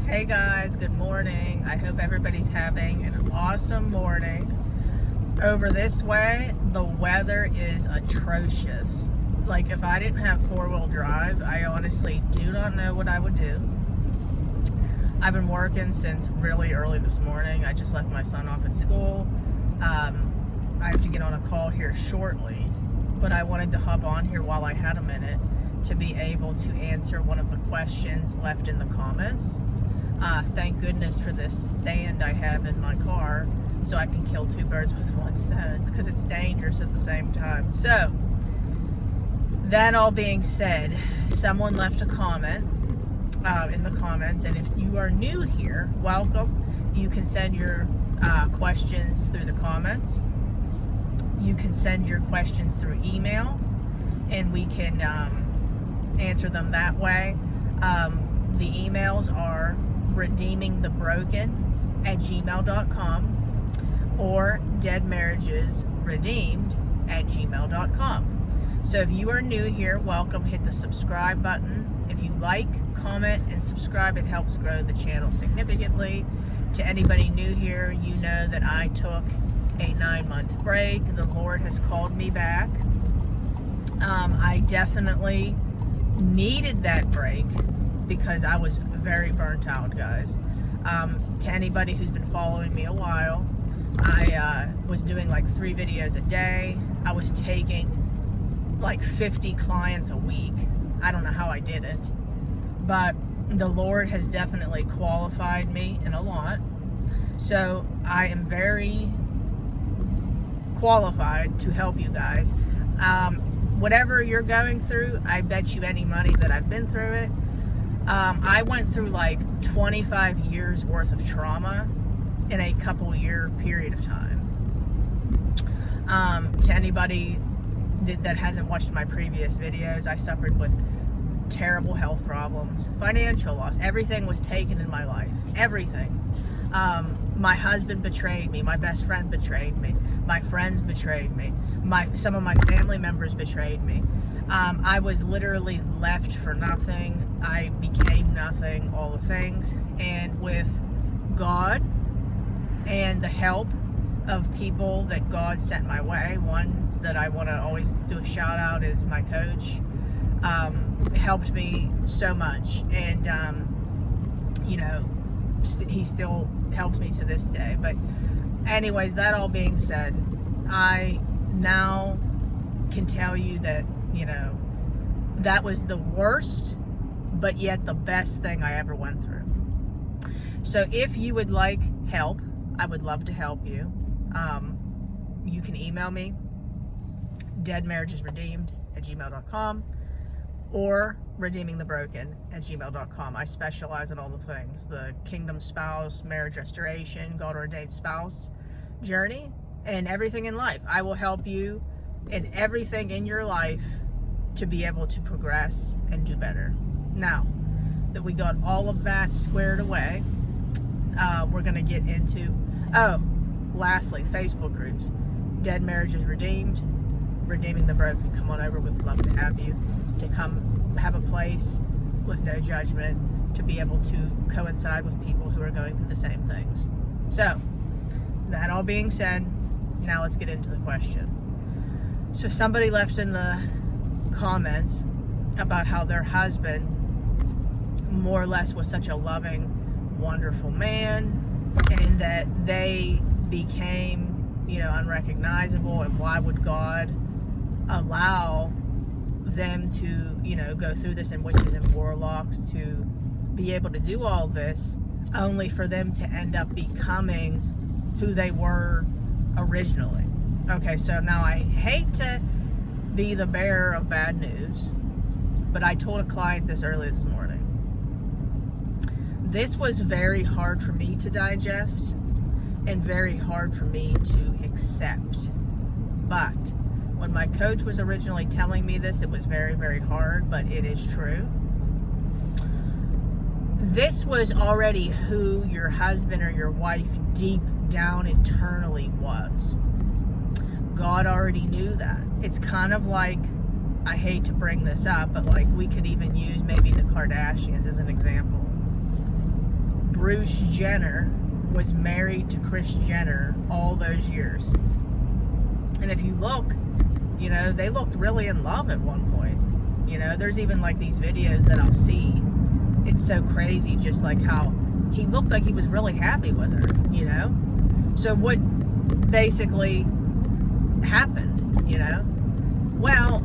Hey guys, good morning. I hope everybody's having an awesome morning. Over this way, the weather is atrocious. Like, if I didn't have four-wheel drive, I honestly do not know what I would do. I've been working since really early this morning. I just left my son off at school. I have to get on a call here shortly, but I wanted to hop on here while I had a minute to be able to answer one of the questions left in the comments. Thank goodness for this stand I have in my car so I can kill two birds with one stone, because it's dangerous at the same time. So, that all being said, someone left a comment in the comments, and if you are new here, welcome. You can send your questions through the comments. You can send your questions through email, and we can answer them that way. The emails are redeemingthebroken@gmail.com or deadmarriagesredeemed@gmail.com. So if you are new here, welcome. Hit the subscribe button. If you like, comment, and subscribe, it helps grow the channel significantly. To anybody new here, you know that I took a 9-month break. The Lord has called me back. I definitely needed that break because I was very burnt out, guys. To anybody who's been following me a while, I was doing like 3 videos a day. I was taking like 50 clients a week. I don't know how I did it, but the Lord has definitely qualified me in a lot. So I am very qualified to help you guys. Whatever you're going through, I bet you any money that I've been through it. I went through like 25 years worth of trauma in a couple year period of time. To anybody that hasn't watched my previous videos, I suffered with terrible health problems, financial loss. Everything was taken in my life. Everything. My husband betrayed me. My best friend betrayed me. My friends betrayed me. Some of my family members betrayed me. I was literally left for nothing. I became nothing, all the things. And with God and the help of people that God sent my way, one that I want to always do a shout out is my coach. Helped me so much. And, he still helps me to this day. But anyways, that all being said, I now can tell you that, that was the worst, but yet the best thing I ever went through. So if you would like help, I would love to help you. You can email me, deadmarriagesredeemed@gmail.com or redeemingthebroken@gmail.com. I specialize in all the things: the kingdom spouse, marriage restoration, God-ordained spouse journey, and everything in life. I will help you in everything in your life to be able to progress and do better. Now that we got all of that squared away, we're going to get into, lastly, Facebook groups. Dead Marriages Redeemed, Redeeming the Broken. Come on over. We would love to have you to come have a place with no judgment to be able to coincide with people who are going through the same things. So, that all being said, now let's get into the question. So somebody left in the comments about how their husband more or less was such a loving, wonderful man, and that they became, unrecognizable, and why would God allow them to, go through this, and witches and warlocks to be able to do all this, only for them to end up becoming who they were originally. Okay, so now I hate to be the bearer of bad news, but I told a client this early this morning. This was very hard for me to digest and very hard for me to accept. But when my coach was originally telling me this, it was very, very hard, but it is true. This was already who your husband or your wife deep down internally was. God already knew that. It's kind of like, I hate to bring this up, but like we could even use maybe the Kardashians as an example. Bruce Jenner was married to Kris Jenner all those years. And if you look, you know, they looked really in love at one point. You know, there's even like these videos that I'll see. It's so crazy, just like how he looked like he was really happy with her, you know? So what basically happened, you know? Well,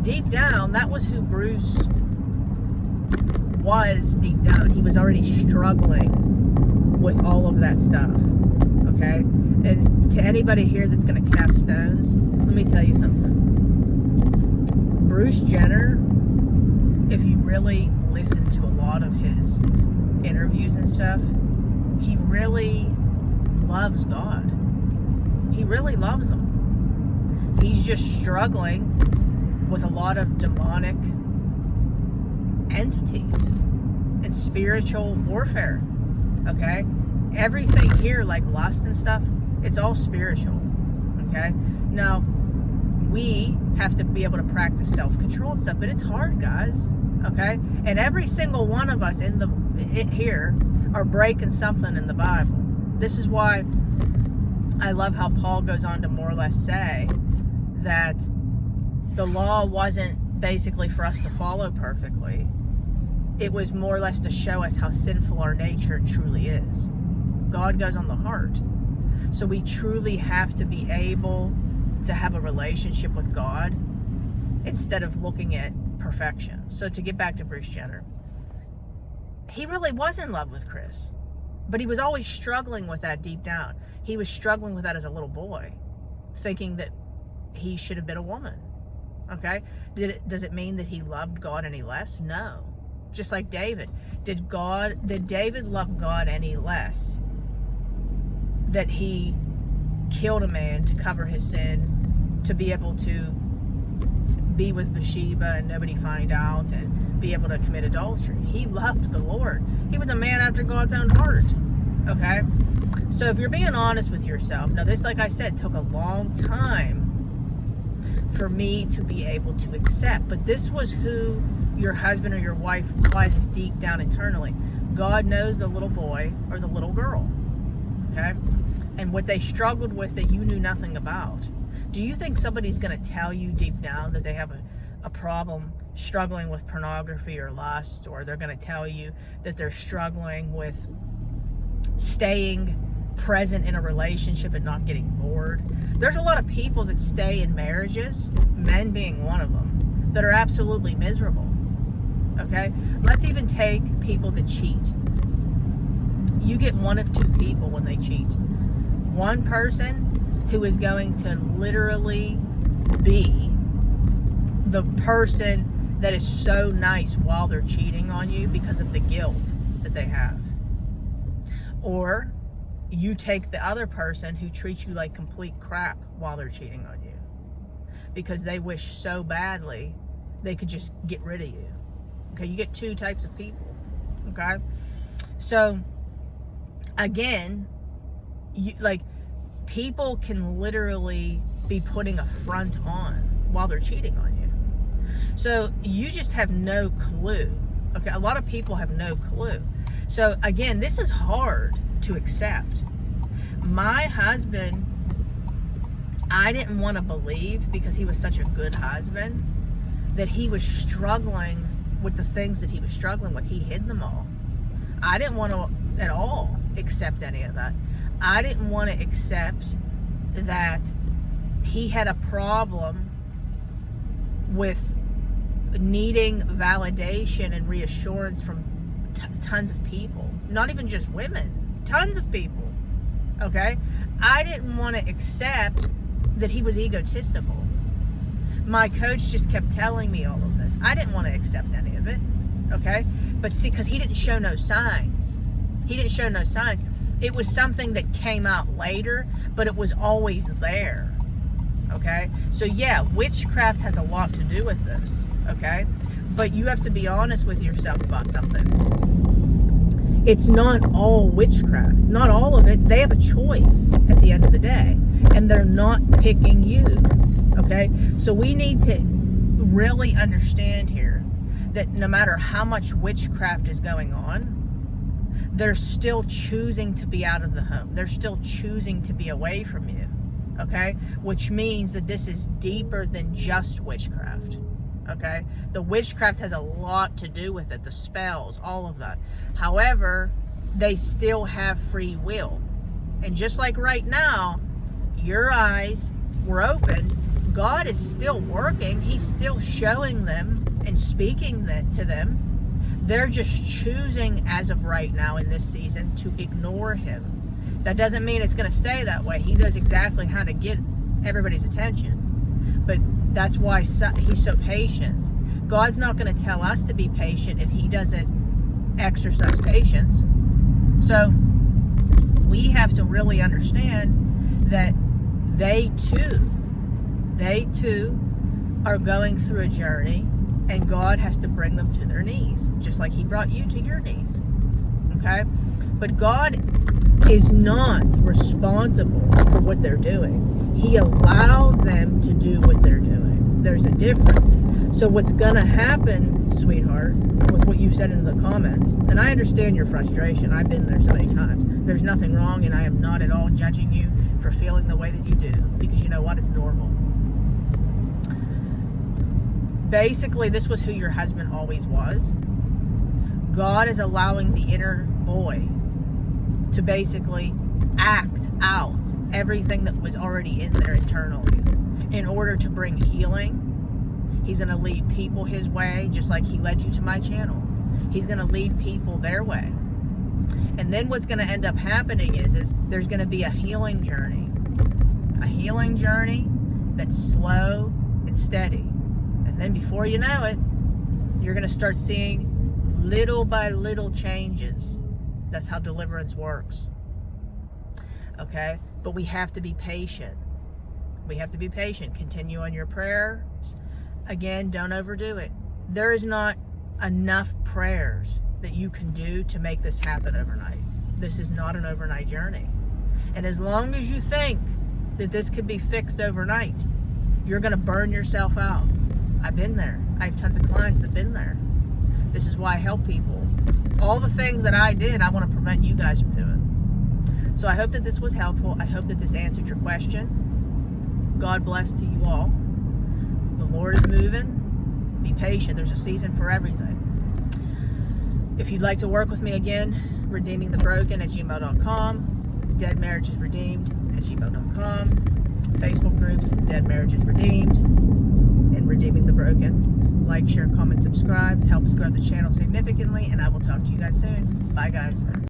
deep down, that was who Bruce was deep down. He was already struggling with all of that stuff, okay? And to anybody here that's going to cast stones, let me tell you something. Bruce Jenner, if you really listen to a lot of his interviews and stuff, he really loves God. He really loves him. He's just struggling with a lot of demonic entities and spiritual warfare, okay? Everything here, like lust and stuff, it's all spiritual, okay? Now, we have to be able to practice self-control and stuff, but it's hard, guys, okay? And every single one of us here are breaking something in the Bible. This is why I love how Paul goes on to more or less say that the law wasn't basically for us to follow perfectly. It was more or less to show us how sinful our nature truly is. God goes on the heart. So we truly have to be able to have a relationship with God instead of looking at perfection. So to get back to Bruce Jenner, he really was in love with Kris, but he was always struggling with that deep down. He was struggling with that as a little boy, thinking that he should have been a woman. Okay? Does it mean that he loved God any less? No. Just like David. Did David love God any less that he killed a man to cover his sin, to be able to be with Bathsheba and nobody find out, and be able to commit adultery? He loved the Lord. He was a man after God's own heart. Okay? So if you're being honest with yourself, now this, like I said, took a long time for me to be able to accept, but this was who your husband or your wife was deep down internally. God knows the little boy or the little girl, okay? And what they struggled with that you knew nothing about. Do you think somebody's going to tell you deep down that they have a problem struggling with pornography or lust, or they're going to tell you that they're struggling with staying present in a relationship and not getting bored? There's a lot of people that stay in marriages, men being one of them, that are absolutely miserable. Okay? Let's even take people that cheat. You get one of two people when they cheat. One person who is going to literally be the person that is so nice while they're cheating on you because of the guilt that they have. Or you take the other person who treats you like complete crap while they're cheating on you because they wish so badly they could just get rid of you. Okay, you get two types of people. Okay, so again, people can literally be putting a front on while they're cheating on you. So you just have no clue. Okay, a lot of people have no clue. So again, this is hard to accept. My husband, I didn't want to believe, because he was such a good husband, that he was struggling with the things that he was struggling with. He hid them all. I didn't want to at all accept any of that. I didn't want to accept that he had a problem with needing validation and reassurance from tons of people. Not even just women. Tons of people. Okay? I didn't want to accept that he was egotistical. My coach just kept telling me all of this. I didn't want to accept any of it. Okay? But see, because he didn't show no signs. He didn't show no signs. It was something that came out later, but it was always there. Okay? So yeah, witchcraft has a lot to do with this. Okay? But you have to be honest with yourself about something. It's not all witchcraft. Not all of it. They have a choice at the end of the day. And they're not picking you. Okay? So we need to really understand here that no matter how much witchcraft is going on, they're still choosing to be out of the home. They're still choosing to be away from you. Okay? Which means that this is deeper than just witchcraft. Okay? The witchcraft has a lot to do with it. The spells, all of that. However, they still have free will. And just like right now, your eyes were open. God is still working. He's still showing them and speaking to them. They're just choosing, as of right now in this season, to ignore him. That doesn't mean it's going to stay that way. He knows exactly how to get everybody's attention. But that's why he's so patient. God's not going to tell us to be patient if he doesn't exercise patience. So we have to really understand that they too are going through a journey, and God has to bring them to their knees, just like he brought you to your knees. Okay? But God is not responsible for what they're doing. He allowed them to do what they're doing. There's a difference. So what's going to happen, sweetheart, with what you said in the comments, and I understand your frustration. I've been there so many times. There's nothing wrong, and I am not at all judging you for feeling the way that you do, because you know what? It's normal. Basically, this was who your husband always was. God is allowing the inner boy to basically act out everything that was already in there internally in order to bring healing. He's going to lead people his way, just like he led you to my channel. He's going to lead people their way. And then what's going to end up happening is there's going to be a healing journey. A healing journey that's slow and steady. And then before you know it, you're going to start seeing little by little changes. That's how deliverance works. Okay? But we have to be patient. We have to be patient. Continue on your prayers. Again, don't overdo it. There is not enough prayers that you can do to make this happen overnight. This is not an overnight journey. And as long as you think that this could be fixed overnight, you're going to burn yourself out. I've been there. I have tons of clients that have been there. This is why I help people. All the things that I did, I want to prevent you guys from doing. So I hope that this was helpful. I hope that this answered your question. God bless to you all. The Lord is moving. Be patient. There's a season for everything. If you'd like to work with me again, redeemingthebroken@gmail.com, Dead Marriages Redeemed @gmail.com, Facebook groups, Dead Marriages Redeemed, and Redeeming the Broken. Like, share, comment, subscribe. Help us grow the channel significantly, and I will talk to you guys soon. Bye, guys.